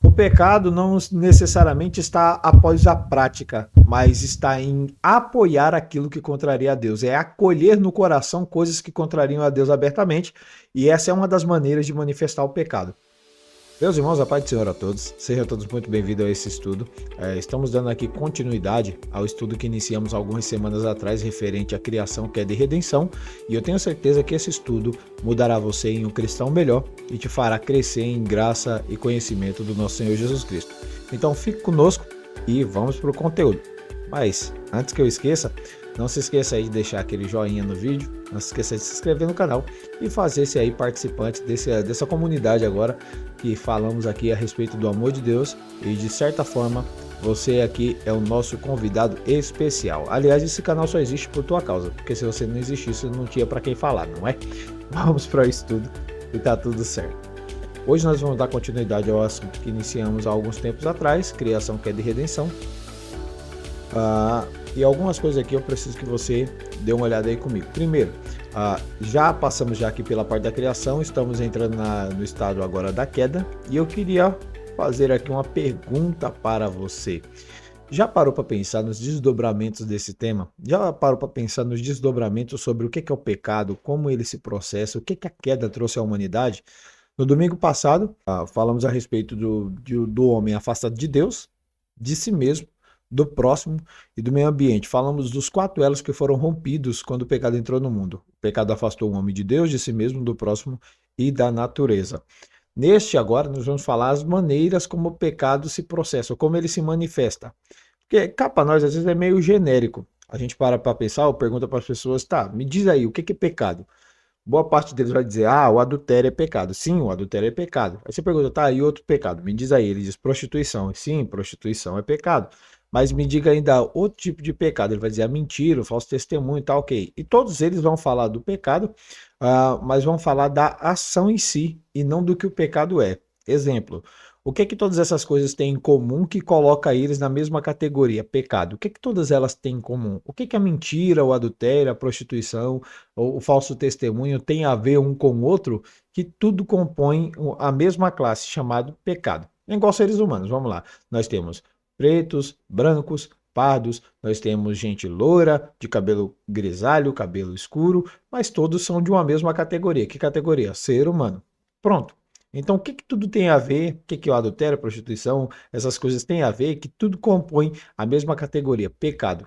O pecado não necessariamente está após a prática, mas está em apoiar aquilo que contraria a Deus. É acolher no coração coisas que contrariam a Deus abertamente, e essa é uma das maneiras de manifestar o pecado. Meus irmãos, a paz do Senhor a todos, sejam todos muito bem-vindos a esse estudo. Estamos dando aqui continuidade ao estudo que iniciamos algumas semanas atrás, referente à criação, queda e redenção, e eu tenho certeza que esse estudo mudará você em um cristão melhor e te fará crescer em graça e conhecimento do nosso Senhor Jesus Cristo. Então fique conosco e vamos para o conteúdo. Mas, antes que eu esqueça, não se esqueça aí de deixar aquele joinha no vídeo, não se esqueça de se inscrever no canal e fazer-se aí participante dessa comunidade agora que falamos aqui a respeito do amor de Deus e de certa forma você aqui é o nosso convidado especial. Aliás, esse canal só existe por tua causa, porque se você não existisse não tinha para quem falar, não é? Vamos para o estudo e tá tudo certo. Hoje nós vamos dar continuidade ao assunto que iniciamos há alguns tempos atrás, criação, queda e redenção. E algumas coisas aqui eu preciso que você dê uma olhada aí comigo. Primeiro, já passamos aqui pela parte da criação, estamos entrando no estado agora da queda, e eu queria fazer aqui uma pergunta para você. Já parou para pensar nos desdobramentos desse tema? Já parou para pensar nos desdobramentos sobre o que é o pecado, como ele se processa, o que a queda trouxe à humanidade? No domingo passado, falamos a respeito do homem afastado de Deus, de si mesmo, do próximo e do meio ambiente. Falamos dos 4 elos que foram rompidos quando o pecado entrou no mundo. O pecado afastou o homem de Deus, de si mesmo, do próximo e da natureza. Neste agora, nós vamos falar as maneiras como o pecado se processa, como ele se manifesta. Porque cá para nós, às vezes, é meio genérico. A gente para pensar ou pergunta para as pessoas, tá, me diz aí, o que é pecado? Boa parte deles vai dizer, o adultério é pecado. Sim, o adultério é pecado. Aí você pergunta, tá, e outro pecado? Me diz aí. Ele diz prostituição. Sim, prostituição é pecado. Mas me diga ainda outro tipo de pecado. Ele vai dizer a mentira, o falso testemunho, tá, ok. E todos eles vão falar do pecado, mas vão falar da ação em si e não do que o pecado é. Exemplo, o que todas essas coisas têm em comum que coloca eles na mesma categoria, pecado? O que todas elas têm em comum? O que a mentira, o adultério, a prostituição, o falso testemunho tem a ver um com o outro, que tudo compõe a mesma classe, chamado pecado? É igual seres humanos, vamos lá. Nós temos pretos, brancos, pardos, nós temos gente loira, de cabelo grisalho, cabelo escuro, mas todos são de uma mesma categoria. Que categoria? Ser humano. Pronto. Então, o que tudo tem a ver? O que o adultério, a prostituição, essas coisas têm a ver? Que tudo compõe a mesma categoria, pecado.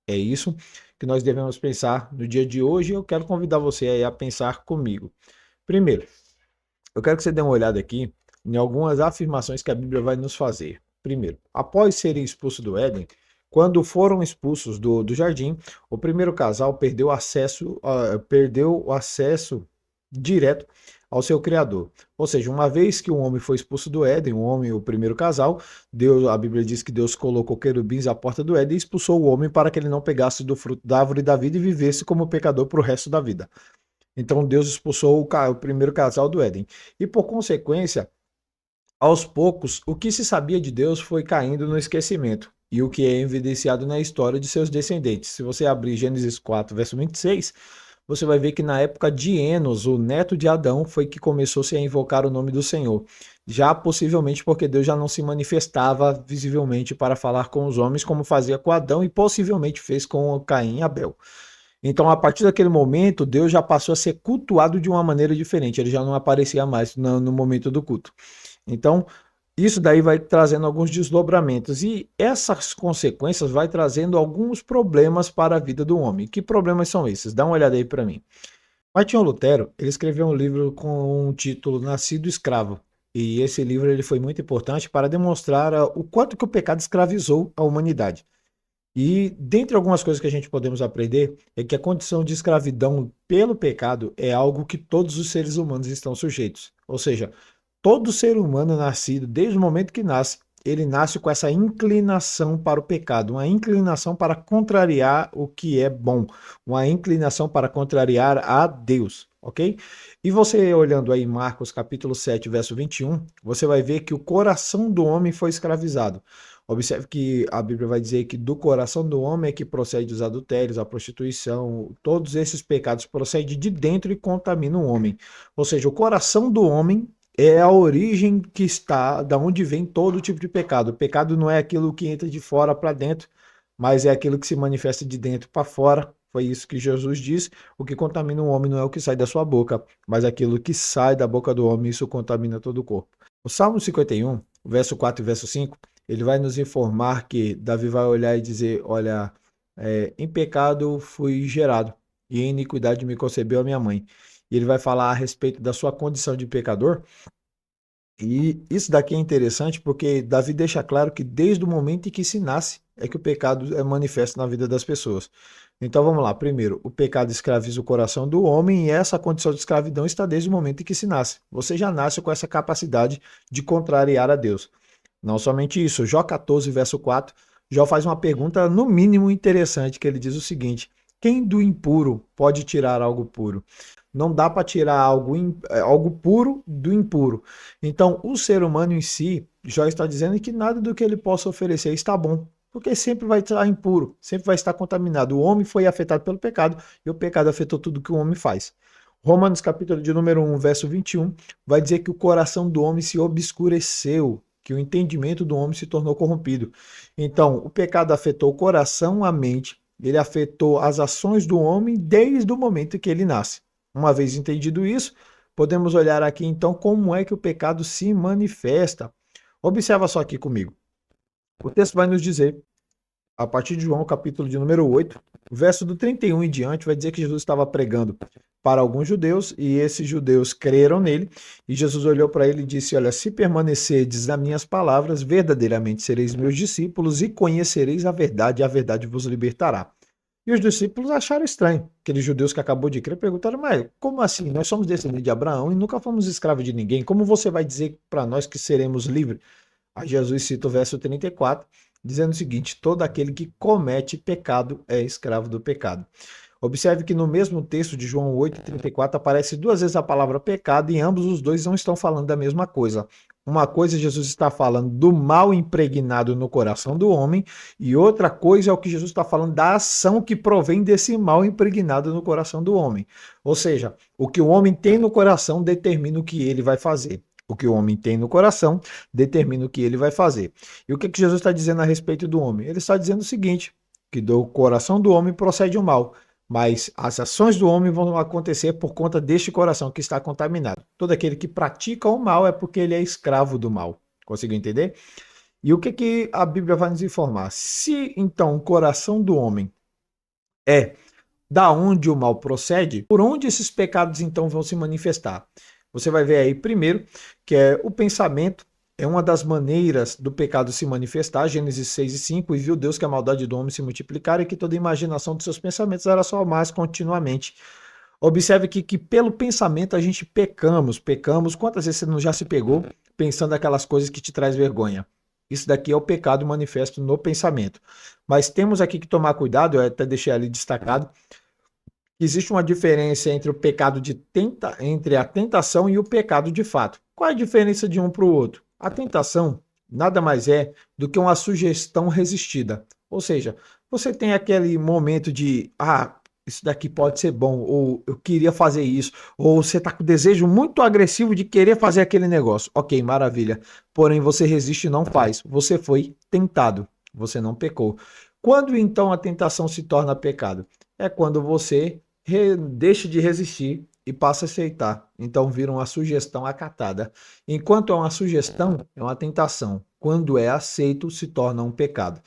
É isso que nós devemos pensar no dia de hoje. Eu quero convidar você aí a pensar comigo. Primeiro, eu quero que você dê uma olhada aqui em algumas afirmações que a Bíblia vai nos fazer. Primeiro, após serem expulsos do Éden, quando foram expulsos do jardim, o primeiro casal perdeu o acesso direto ao seu criador. Ou seja, uma vez que o homem foi expulso do Éden, o homem, o primeiro casal, a Bíblia diz que Deus colocou querubins à porta do Éden e expulsou o homem para que ele não pegasse do fruto da árvore da vida e vivesse como pecador para o resto da vida. Então Deus expulsou o primeiro casal do Éden. E por consequência, aos poucos, o que se sabia de Deus foi caindo no esquecimento, e o que é evidenciado na história de seus descendentes. Se você abrir Gênesis 4, verso 26, você vai ver que na época de Enos, o neto de Adão, foi que começou-se a invocar o nome do Senhor. Já possivelmente porque Deus já não se manifestava visivelmente para falar com os homens como fazia com Adão e possivelmente fez com Caim e Abel. Então, a partir daquele momento, Deus já passou a ser cultuado de uma maneira diferente. Ele já não aparecia mais no momento do culto. Então, isso daí vai trazendo alguns desdobramentos e essas consequências vai trazendo alguns problemas para a vida do homem. Que problemas são esses? Dá uma olhada aí para mim. Martinho Lutero, ele escreveu um livro com o título Nascido Escravo. E esse livro ele foi muito importante para demonstrar o quanto que o pecado escravizou a humanidade. E dentre algumas coisas que a gente podemos aprender é que a condição de escravidão pelo pecado é algo que todos os seres humanos estão sujeitos. Ou seja, todo ser humano nascido, desde o momento que nasce, ele nasce com essa inclinação para o pecado, uma inclinação para contrariar o que é bom, uma inclinação para contrariar a Deus, ok? E você olhando aí Marcos capítulo 7, verso 21, você vai ver que o coração do homem foi escravizado. Observe que a Bíblia vai dizer que do coração do homem é que procede os adultérios, a prostituição, todos esses pecados procedem de dentro e contaminam o homem. Ou seja, o coração do homem é a origem que está, da onde vem todo tipo de pecado. O pecado não é aquilo que entra de fora para dentro, mas é aquilo que se manifesta de dentro para fora. Foi isso que Jesus disse. O que contamina o homem não é o que sai da sua boca, mas aquilo que sai da boca do homem, isso contamina todo o corpo. O Salmo 51, verso 4 e verso 5, ele vai nos informar que Davi vai olhar e dizer: olha, em pecado fui gerado, e em iniquidade me concebeu a minha mãe. E ele vai falar a respeito da sua condição de pecador. E isso daqui é interessante porque Davi deixa claro que desde o momento em que se nasce é que o pecado é manifesto na vida das pessoas. Então vamos lá. Primeiro, o pecado escraviza o coração do homem e essa condição de escravidão está desde o momento em que se nasce. Você já nasce com essa capacidade de contrariar a Deus. Não somente isso, Jó 14, verso 4, Jó faz uma pergunta no mínimo interessante, que ele diz o seguinte: quem do impuro pode tirar algo puro? Não dá para tirar algo puro do impuro. Então, o ser humano em si, Jó está dizendo que nada do que ele possa oferecer está bom, porque sempre vai estar impuro, sempre vai estar contaminado. O homem foi afetado pelo pecado e o pecado afetou tudo que o homem faz. Romanos capítulo de número 1, verso 21, vai dizer que o coração do homem se obscureceu, que o entendimento do homem se tornou corrompido. Então, o pecado afetou o coração, a mente, ele afetou as ações do homem desde o momento que ele nasce. Uma vez entendido isso, podemos olhar aqui então como é que o pecado se manifesta. Observa só aqui comigo. O texto vai nos dizer, a partir de João, capítulo de número 8, verso do 31 em diante, vai dizer que Jesus estava pregando para alguns judeus e esses judeus creram nele. E Jesus olhou para ele e disse: olha, se permanecerdes nas minhas palavras, verdadeiramente sereis meus discípulos e conhecereis a verdade vos libertará. E os discípulos acharam estranho. Aqueles judeus que acabou de crer perguntaram: mas como assim? Nós somos descendentes de Abraão e nunca fomos escravos de ninguém. Como você vai dizer para nós que seremos livres? Aí Jesus cita o verso 34, dizendo o seguinte: todo aquele que comete pecado é escravo do pecado. Observe que no mesmo texto de João 8,34 aparece duas vezes a palavra pecado e ambos os dois não estão falando da mesma coisa. Uma coisa, Jesus está falando do mal impregnado no coração do homem, e outra coisa é o que Jesus está falando da ação que provém desse mal impregnado no coração do homem. Ou seja, o que o homem tem no coração determina o que ele vai fazer. O que o homem tem no coração determina o que ele vai fazer. E o que Jesus está dizendo a respeito do homem? Ele está dizendo o seguinte: que do coração do homem procede o mal, mas as ações do homem vão acontecer por conta deste coração que está contaminado. Todo aquele que pratica o mal é porque ele é escravo do mal. Conseguiu entender? E o que a Bíblia vai nos informar? Se então o coração do homem é da onde o mal procede, por onde esses pecados então vão se manifestar? Você vai ver aí primeiro que é o pensamento. É uma das maneiras do pecado se manifestar, Gênesis 6 e 5, e viu Deus que a maldade do homem se multiplicara e que toda a imaginação dos seus pensamentos era só mais continuamente. Observe aqui que pelo pensamento a gente pecamos. Quantas vezes você não já se pegou pensando aquelas coisas que te traz vergonha? Isso daqui é o pecado manifesto no pensamento. Mas temos aqui que tomar cuidado, eu até deixei ali destacado, que existe uma diferença entre o pecado entre a tentação e o pecado de fato. Qual é a diferença de um para o outro? A tentação nada mais é do que uma sugestão resistida. Ou seja, você tem aquele momento de, isso daqui pode ser bom, ou eu queria fazer isso, ou você está com o desejo muito agressivo de querer fazer aquele negócio. Ok, maravilha. Porém, você resiste e não faz. Você foi tentado, você não pecou. Quando então a tentação se torna pecado? É quando você deixa de resistir e passa a aceitar. Então vira uma sugestão acatada. Enquanto é uma sugestão, é uma tentação. Quando é aceito, se torna um pecado.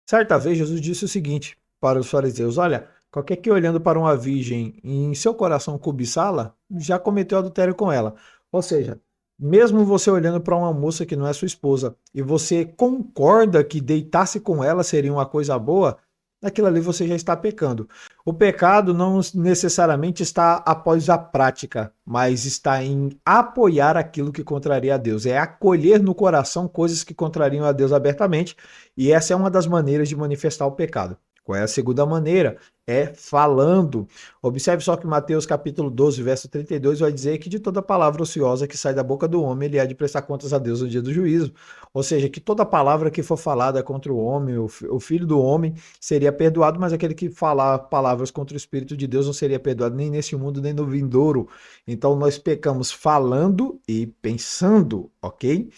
Certa vez Jesus disse o seguinte para os fariseus: olha, qualquer que olhando para uma virgem e em seu coração cobiçá-la, já cometeu adultério com ela. Ou seja, mesmo você olhando para uma moça que não é sua esposa e você concorda que deitar-se com ela seria uma coisa boa, naquilo ali você já está pecando. O pecado não necessariamente está após a prática, mas está em apoiar aquilo que contraria a Deus. É acolher no coração coisas que contrariam a Deus abertamente, e essa é uma das maneiras de manifestar o pecado. Qual é a segunda maneira? É falando. Observe só que Mateus capítulo 12, verso 32 vai dizer que de toda palavra ociosa que sai da boca do homem, ele há de prestar contas a Deus no dia do juízo. Ou seja, que toda palavra que for falada contra o homem, o filho do homem, seria perdoado, mas aquele que falar palavras contra o Espírito de Deus não seria perdoado nem nesse mundo, nem no vindouro. Então nós pecamos falando e pensando, ok?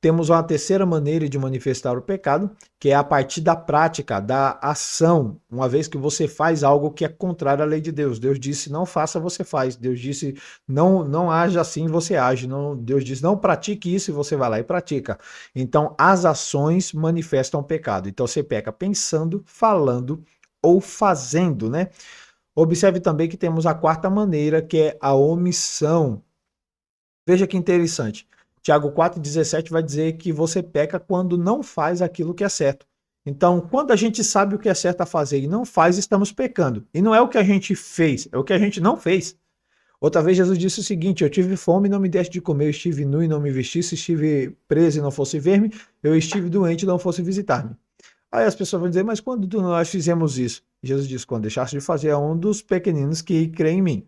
Temos uma terceira maneira de manifestar o pecado, que é a partir da prática, da ação. Uma vez que você faz algo que é contrário à lei de Deus. Deus disse, não faça, você faz. Deus disse, não haja assim, você age. Não, Deus disse, não pratique isso, e você vai lá e pratica. Então, as ações manifestam o pecado. Então, você peca pensando, falando ou fazendo, né? Observe também que temos a quarta maneira, que é a omissão. Veja que interessante. Tiago 4,17 vai dizer que você peca quando não faz aquilo que é certo. Então, quando a gente sabe o que é certo a fazer e não faz, estamos pecando. E não é o que a gente fez, é o que a gente não fez. Outra vez Jesus disse o seguinte, eu tive fome e não me deste de comer, eu estive nu e não me vestisse, estive preso e não fosse ver-me, eu estive doente e não fosse visitar-me. Aí as pessoas vão dizer, mas quando nós fizemos isso? Jesus disse, quando deixaste de fazer a um dos pequeninos que creem em mim.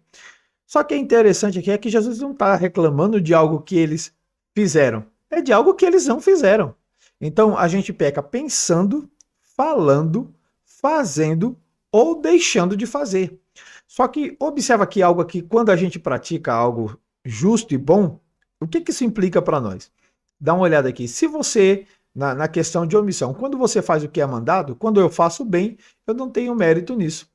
Só que é interessante aqui é que Jesus não está reclamando de algo que eles fizeram, é de algo que eles não fizeram. Então a gente peca pensando, falando, fazendo ou deixando de fazer. Só que observa aqui algo aqui, quando a gente pratica algo justo e bom, o que isso implica para nós? Dá uma olhada aqui. Se você, na questão de omissão, quando você faz o que é mandado, quando eu faço bem, eu não tenho mérito nisso.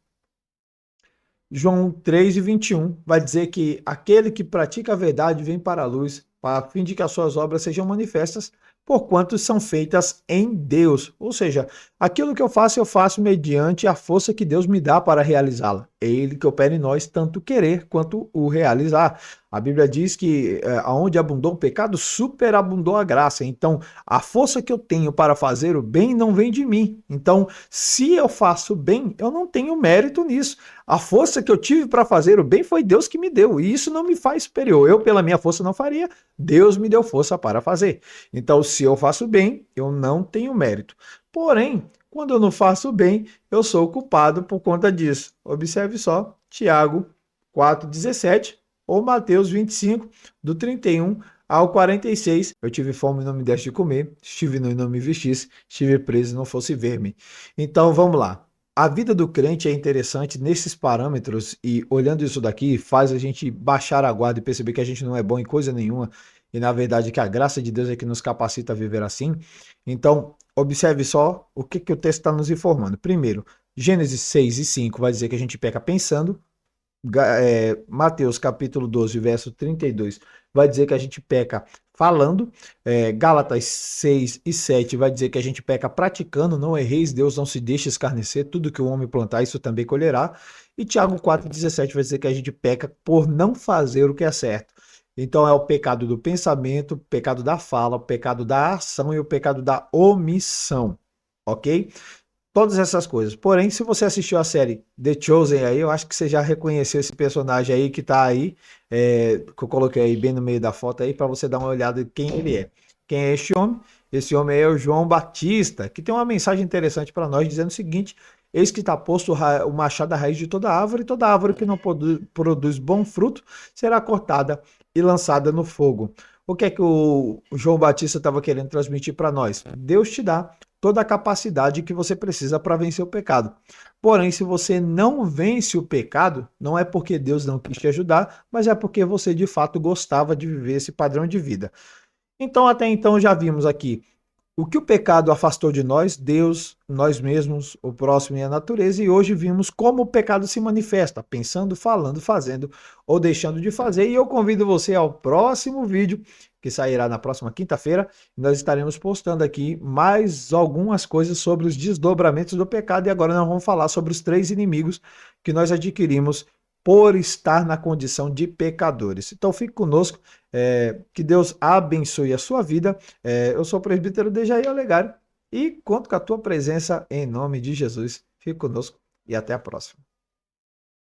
João 3,21 vai dizer que aquele que pratica a verdade vem para a luz, para a fim de que as suas obras sejam manifestas, porquanto são feitas em Deus. Ou seja, aquilo que eu faço mediante a força que Deus me dá para realizá-la. É Ele que opera em nós tanto querer quanto o realizar. A Bíblia diz que aonde abundou o pecado, superabundou a graça. Então, a força que eu tenho para fazer o bem não vem de mim. Então, se eu faço bem, eu não tenho mérito nisso. A força que eu tive para fazer o bem foi Deus que me deu. E isso não me faz superior. Eu, pela minha força, não faria. Deus me deu força para fazer. Então, se eu faço bem, eu não tenho mérito. Porém, quando eu não faço bem, eu sou culpado por conta disso. Observe só, Tiago 4,17 ou Mateus 25, do 31 ao 46. Eu tive fome e não me deste de comer, estive nu e não me vestisse, estive preso e não fosse ver-me. Então, vamos lá. A vida do crente é interessante nesses parâmetros e olhando isso daqui faz a gente baixar a guarda e perceber que a gente não é bom em coisa nenhuma e na verdade que a graça de Deus é que nos capacita a viver assim. Então, observe só o que o texto está nos informando. Primeiro, Gênesis 6:5 vai dizer que a gente peca pensando. Mateus capítulo 12, verso 32 vai dizer que a gente peca falando. Gálatas 6:7 vai dizer que a gente peca praticando. Não erreis, Deus não se deixa escarnecer, tudo que o homem plantar, isso também colherá. E Tiago 4,17 vai dizer que a gente peca por não fazer o que é certo. Então é o pecado do pensamento, o pecado da fala, o pecado da ação e o pecado da omissão, ok? Todas essas coisas. Porém, se você assistiu a série The Chosen aí, eu acho que você já reconheceu esse personagem aí que tá aí, que eu coloquei aí bem no meio da foto aí, para você dar uma olhada de quem ele é. Quem é este homem? Esse homem é o João Batista, que tem uma mensagem interessante para nós, dizendo o seguinte: eis que está posto o machado à raiz de toda árvore que não produz bom fruto será cortada e lançada no fogo. O que é que o João Batista estava querendo transmitir para nós? Deus te dá toda a capacidade que você precisa para vencer o pecado. Porém, se você não vence o pecado, não é porque Deus não quis te ajudar, mas é porque você de fato gostava de viver esse padrão de vida. Então, até então, já vimos aqui o que o pecado afastou de nós, Deus, nós mesmos, o próximo e a natureza, e hoje vimos como o pecado se manifesta, pensando, falando, fazendo ou deixando de fazer. E eu convido você ao próximo vídeo, que sairá na próxima quinta-feira. Nós estaremos postando aqui mais algumas coisas sobre os desdobramentos do pecado, e agora nós vamos falar sobre os 3 inimigos que nós adquirimos por estar na condição de pecadores. Então fique conosco, que Deus abençoe a sua vida. Eu sou o presbítero Dejaí Olegário e conto com a tua presença em nome de Jesus. Fique conosco e até a próxima.